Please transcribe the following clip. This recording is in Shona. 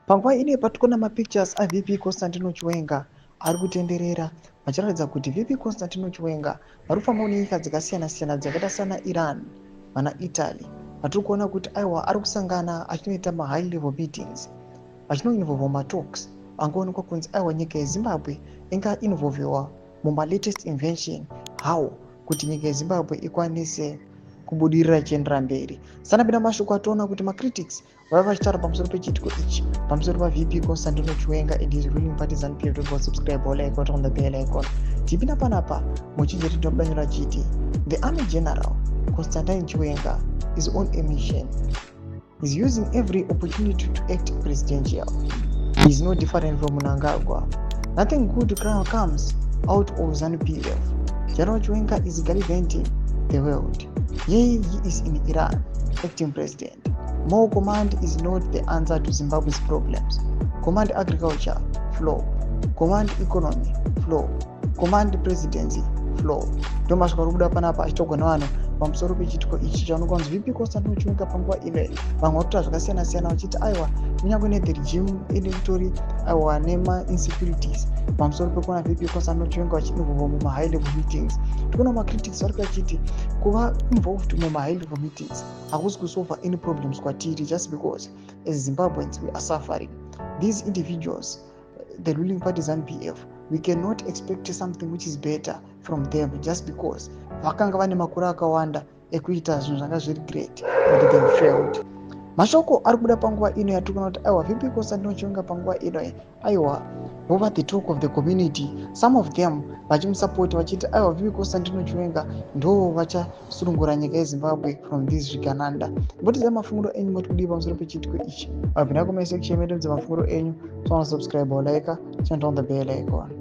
Panguva ine patikona mapictures aVP Constantino Chiwenga ari kutenderera vachiratidza kuti VP Constantino Chiwenga vari kufamba nenyika dzakasiyana-siyana dzakaita sana Iran, vana Italy. Vatiri kuona kuti aiwa ari kusangana achinoita mahigh level meetings, achinoinvolva matalks angoonekwa kunzi aiwa nyika yeZimbabwe inga involviwa mumalatest invention how kuti nyika yeZimbabwe ikwanise kubudirira ichiendera mberi. Sanapinda mashoko atoona kuti macritics vava vachitaura pamusoro pechiitiko ichi pamusoro paVP Constantino Chiwenga and his ruling party ZANU-PF. Don't subscribe or like on the bell icon. Tipinda panapa muchinjeti tinobudanyira chiti the army general Constantine Chiwenga is on a mission. He's using every opportunity to act presidential. He's no different from Mnangagwa. Nothing good comes out of ZANU-PF. General Chiwenga is gallivanting the world. He is in Iran, acting president. More command is not the answer to Zimbabwe's problems. Command agriculture, flow. Command economy, flow. Command presidency, flow. Ndomashoko ari kubuda panapa achitogona vanhu pamusoro pechiitiko ichi chaonekwa kunzi VP Constantino Chiwenga panguva ine vamwe vari kuita zvakasiyana-siyana vachiti aiwa kunyange nethe regime itori aiwa nema-insecurities pamusoro pekuona VP Constantino Chiwenga vachiinvolva mumahigh level meetings. Tikuona macritics vari kuchiti kuva involved mumahigh level meetings hakusi kusolva any problems kwatiri just because as Zimbabweans we are suffering. These individuals, the ruling party ZANU-PF, we cannot expect something which is better from them just because vakanga vane makore akawanda ekuita zvinhu zvanga zviri great but they failed. Mashoko ari kubuda panguva ino yatirikuona kuti aiwa VP Constantino Chiwenga panguva ino aiwa over the talk of the community, some of them vachimusapoti vachiti aiwa VP Constantino Chiwenga ndo vachasurungura nyika yeZimbabwe from this zvigananda. Mbotidzai mafunguro enyu moti kudii pamusoro pechiitiko ichi. Vabvina kumasection medu mafunguro enyu, so subscribe or like, turn on the bell icon.